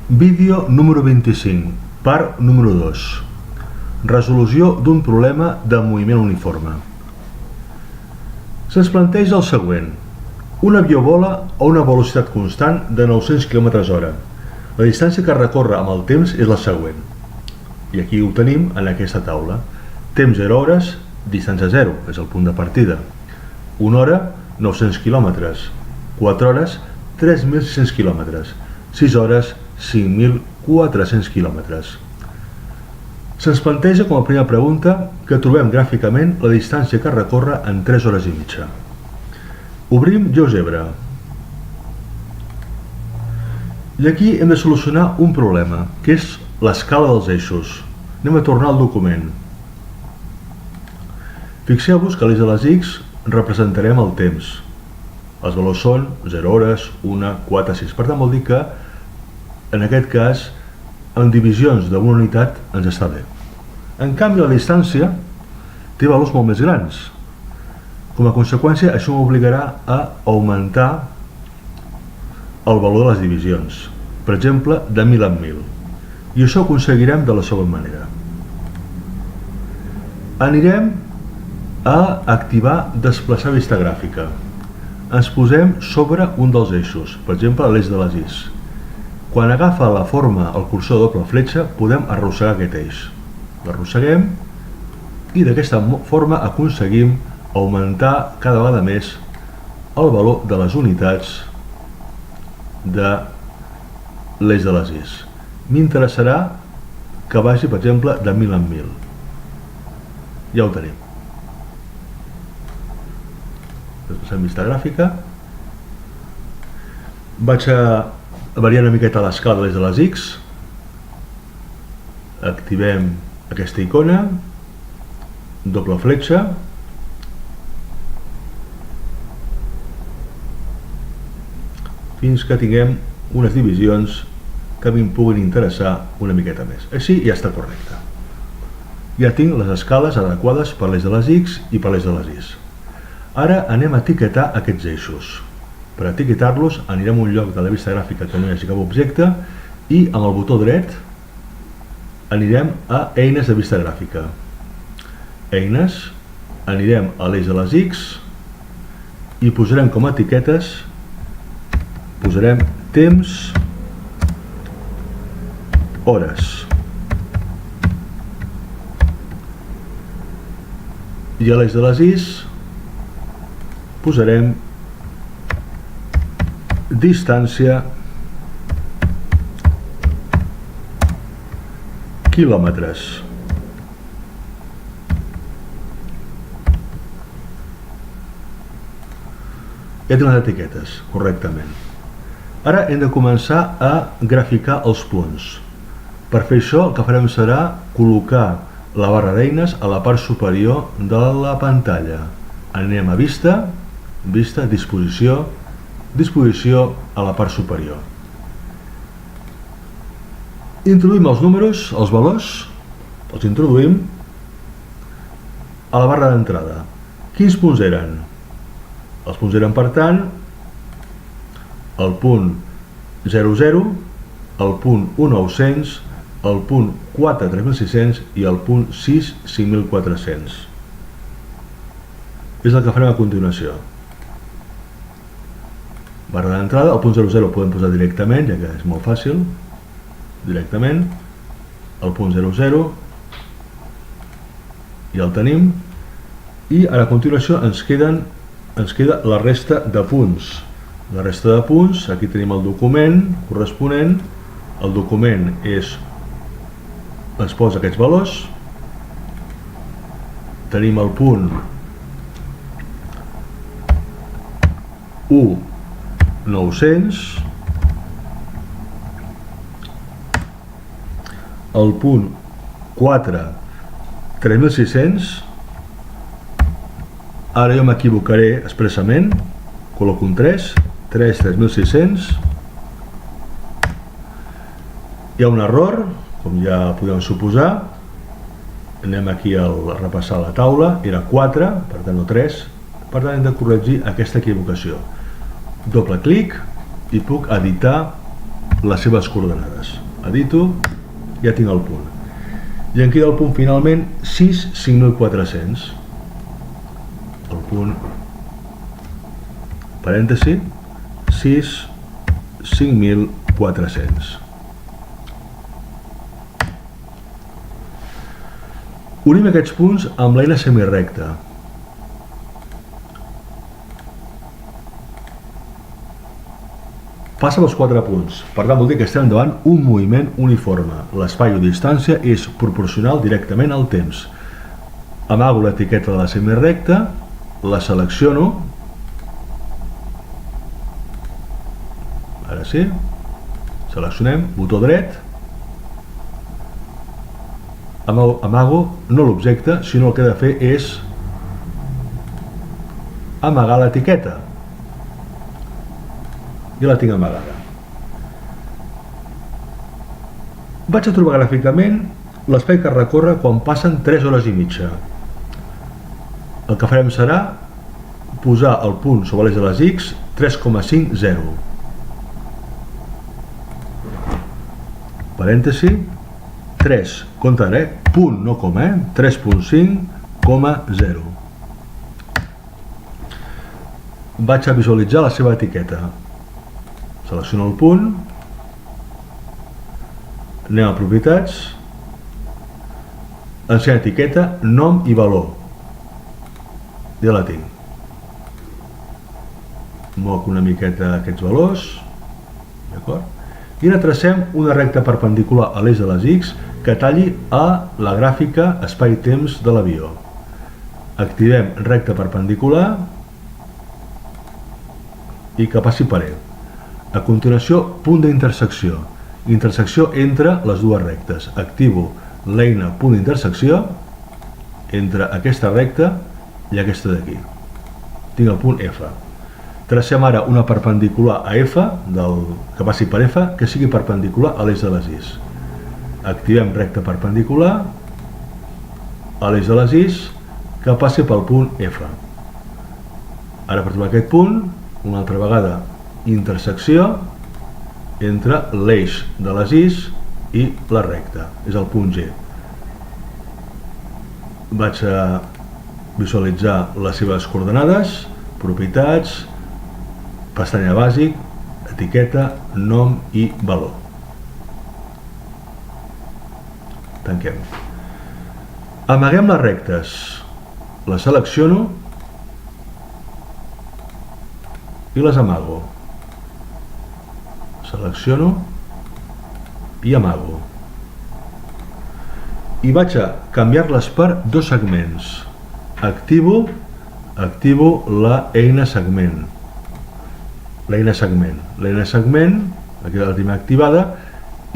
Vídeo número 25, part número 2. Resolució d'un problema de moviment uniforme. Se'ns planteja el següent. Un avió vola a una velocitat constant de 900 km/h. La distància que recorre amb el temps és la següent. I aquí ho tenim en aquesta taula. Temps 0 hores, distància 0, és el punt de partida. 1 hora, 900 km. 4 hores, 3.600 km. 6 hores, 5.400 km. Se'ns planteja com a primera pregunta que trobem gràficament la distància que recorre en 3 hores i mitja. Obrim GeoGebra. I aquí hem de solucionar un problema, que és l'escala dels eixos. Anem a tornar al document. Fixeu-vos que a l'eix de les X representarem el temps. Els valors són 0 hores, 1, 4, 6. Per tant, vol dir que, en aquest cas, en divisions d'una unitat ens està bé. En canvi, la distància té valors molt més grans. Com a conseqüència, això m'obligarà a augmentar el valor de les divisions. Per exemple, de 1000 en 1000. I això ho aconseguirem de la següent manera. Anirem a activar desplaçar vista gràfica. Ens posem sobre un dels eixos, per exemple, l'eix de les Is. Quan agafa la forma el cursor de doble fletxa, podem arrossegar aquest eix. L'arrosseguem i d'aquesta forma aconseguim augmentar cada vegada més el valor de les unitats de l'eix de les Is. M'interessarà que vagi, per exemple, de 1000 en 1000. Ja ho tenim. Desplaçem vista gràfica. Vaig a variar una miqueta l'escala de l'eix de les X. Activem aquesta icona, doble fletxa, fins que tinguem unes divisions que a mi em puguin interessar una miqueta més. Així ja està correcte. Ja tinc les escales adequades per l'eix de les X i per l'eix de les Y. Ara anem a etiquetar aquests eixos. Per etiquetar-los anirem a un lloc de la vista gràfica que no hi hagi cap objecte i amb el botó dret anirem a eines de vista gràfica. Eines, anirem a l'eix de les X i posarem com a etiquetes, posarem temps, hores. I a l'eix de les Is posarem distància, quilòmetres. Ja tinc les etiquetes correctament. Ara hem de començar a graficar els punts. Per fer això el que farem serà col·locar la barra d'eines a la part superior de la pantalla. Anem a vista, vista, disposició, disposició a la part superior. Introduïm els números, els valors, els introduïm a la barra d'entrada. Quins punts eren? Els punts eren, per tant, el punt 00, el punt 1900, el punt 4, 3600 i el punt 6, 5400. És el que farem a continuació. Barra d'entrada, el punt 00 el podem posar directament, ja que és molt fàcil. Directament. El punt 00. Ja el tenim. I ara a continuació ens queda la resta de punts. La resta de punts, aquí tenim el document corresponent. El document ens posa aquests valors. Tenim el punt 1, 900, el punt 4, 3.600, ara jo m'equivocaré expressament, col·loco un 3, 3.600, hi ha un error, com ja podem suposar, anem aquí a repassar la taula, era 4, per tant no 3, per tant hem de corregir aquesta equivocació. Doble clic i puc editar les seves coordenades. Edito, ja tinc el punt. I em queda el punt finalment 6.5400. El punt, parèntesi, 5.400. Unim aquests punts amb l'eina semirecta. Passa els 4 punts, per tant vol dir que estem davant un moviment uniforme. L'espai o distància és proporcional directament al temps. Amago l'etiqueta de la semirecta, la selecciono, ara sí, seleccionem, botó dret, amago no l'objecte, sinó el que he de fer és amagar l'etiqueta. I la tinc amagada. Vaig a trobar gràficament l'espai que recorre quan passen 3 hores i mitja. El que farem serà posar el punt sobre l'eix de les X 3,50. Parèntesi, 3, compte ara, punt, no coma, 3.5,0. Vaig a visualitzar la seva etiqueta. Selecciono el punt, anem a propietats, ensenya etiqueta, nom i valor. Ja la tinc. Moc una miqueta aquests valors, d'acord? I ara tracem una recta perpendicular a l'eix de les X que talli a la gràfica espai-temps de l'avió. Activem recta perpendicular i que passi per ell. A continuació, punt d'intersecció. Intersecció entre les dues rectes. Activo l'eina punt d'intersecció entre aquesta recta i aquesta d'aquí. Tinc el punt F. Tracem ara una perpendicular a F, que passi per F, que sigui perpendicular a l'eix de les Is. Activem recta perpendicular a l'eix de les Is que passi pel punt F. Ara per trobar aquest punt, una altra vegada, intersecció entre l'eix de les Is i la recta, és el punt G. Vaig a visualitzar les seves coordenades, propietats, pestanya bàsic, etiqueta, nom i valor. Tanquem. Amaguem les rectes, les selecciono i les amago. Selecciono i amago. I vaig a canviar-les per dos segments. Activo la eina segment. L'eina segment, aquí la tenim activada,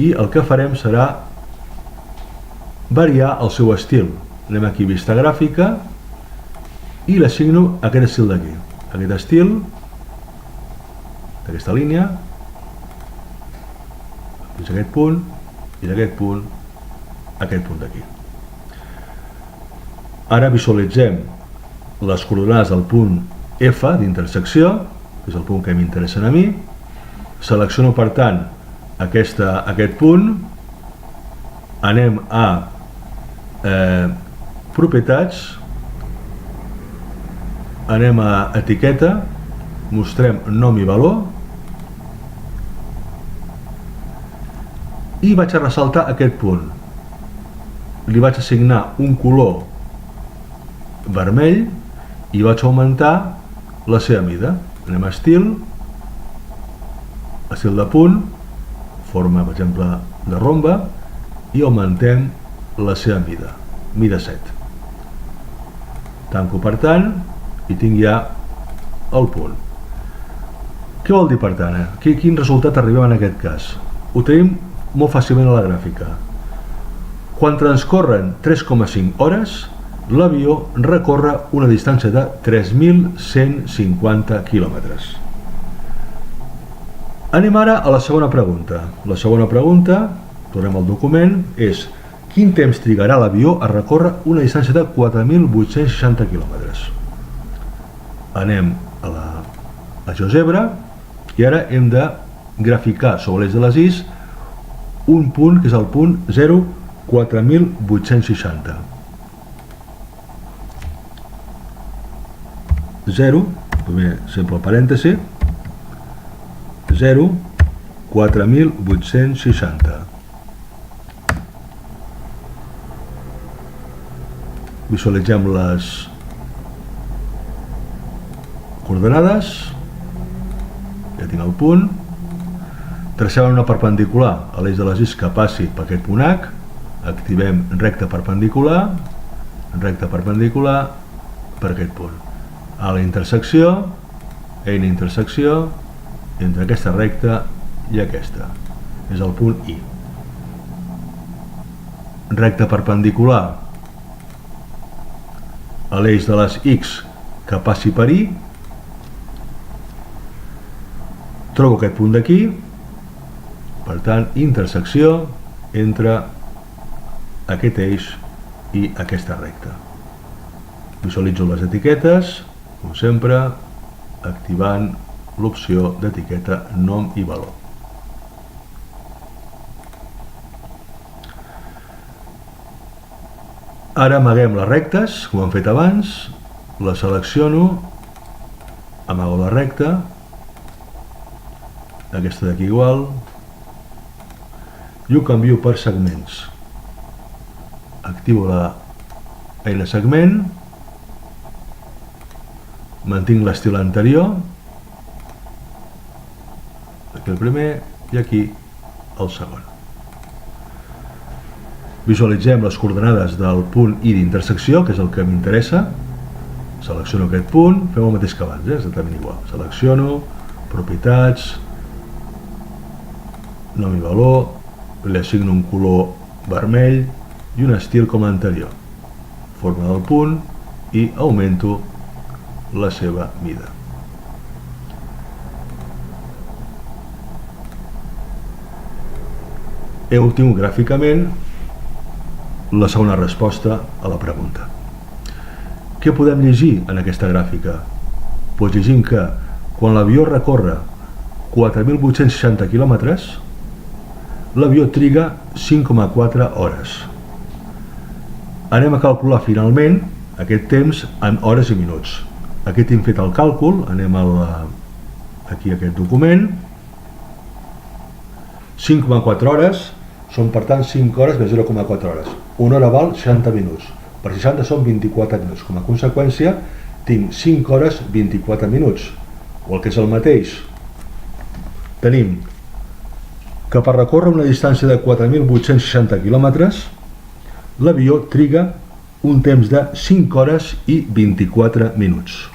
i el que farem serà variar el seu estil. Anem aquí a vista gràfica i l'assigno a aquest estil d'aquí. Aquest estil, d'aquesta línia, fins a aquest punt, i d'aquest punt a aquest punt d'aquí. Ara visualitzem les coordenades del punt F d'intersecció, que és el punt que m'interessa a mi. Selecciono per tant aquest punt, anem a propietats, anem a etiqueta, mostrem nom i valor i vaig a ressaltar aquest punt. Li vaig assignar un color vermell i vaig augmentar la seva mida. Anem a estil de punt, forma per exemple de rombe, i augmentem la seva mida, mida 7. Tanco per tant i tinc ja el punt. Què vol dir per tant? Quin resultat arribem en aquest cas? Ho tenim molt fàcilment a la gràfica. Quan transcorren 3,5 hores, l'avió recorre una distància de 3.150 quilòmetres. Anem ara a la segona pregunta. La segona pregunta, tornem al document, és quin temps trigarà l'avió a recórrer una distància de 4.860 quilòmetres. Anem a GeoGebra i ara hem de graficar sobre l'eix de les Is un punt que és el punt 0,4860. 0, primer sempre el parèntesi, 0,4860. Visualitzem les coordenades, ja tinc el punt, tracem una perpendicular a l'eix de les Is que passi per aquest punt H, activem recta perpendicular per aquest punt. A la intersecció, eina intersecció, entre aquesta recta i aquesta, és el punt I. Recta perpendicular a l'eix de les X que passi per I, trobo aquest punt d'aquí, per tant, intersecció entre aquest eix i aquesta recta. Visualitzo les etiquetes, com sempre, activant l'opció d'etiqueta nom i valor. Ara amaguem les rectes, com hem fet abans, les selecciono, amago la recta, aquesta d'aquí igual, i ho canvio per segments. Activo la eina segment, mantinc l'estil anterior, aquí el primer i aquí el segon. Visualitzem les coordenades del punt I d'intersecció, que és el que m'interessa. Selecciono aquest punt, fem el mateix que abans, exactament igual. Selecciono, propietats, nom i valor, li assigno un color vermell i un estil com l'anterior. Forma del punt i augmento la seva mida. He obtingut gràficament la segona resposta a la pregunta. Què podem llegir en aquesta gràfica? Doncs llegim que quan l'avió recorre 4.860 quilòmetres, l'avió triga 5,4 hores. Anem a calcular finalment aquest temps en hores i minuts. Aquí hem fet el càlcul, anem aquí a aquest document. 5,4 hores són per tant 5 hores més 0,4 hores. Una hora val 60 minuts. Per 60 són 24 minuts. Com a conseqüència tinc 5 hores 24 minuts. O el que és el mateix, tenim que per recórrer una distància de 4.860 quilòmetres l'avió triga un temps de 5 hores i 24 minuts.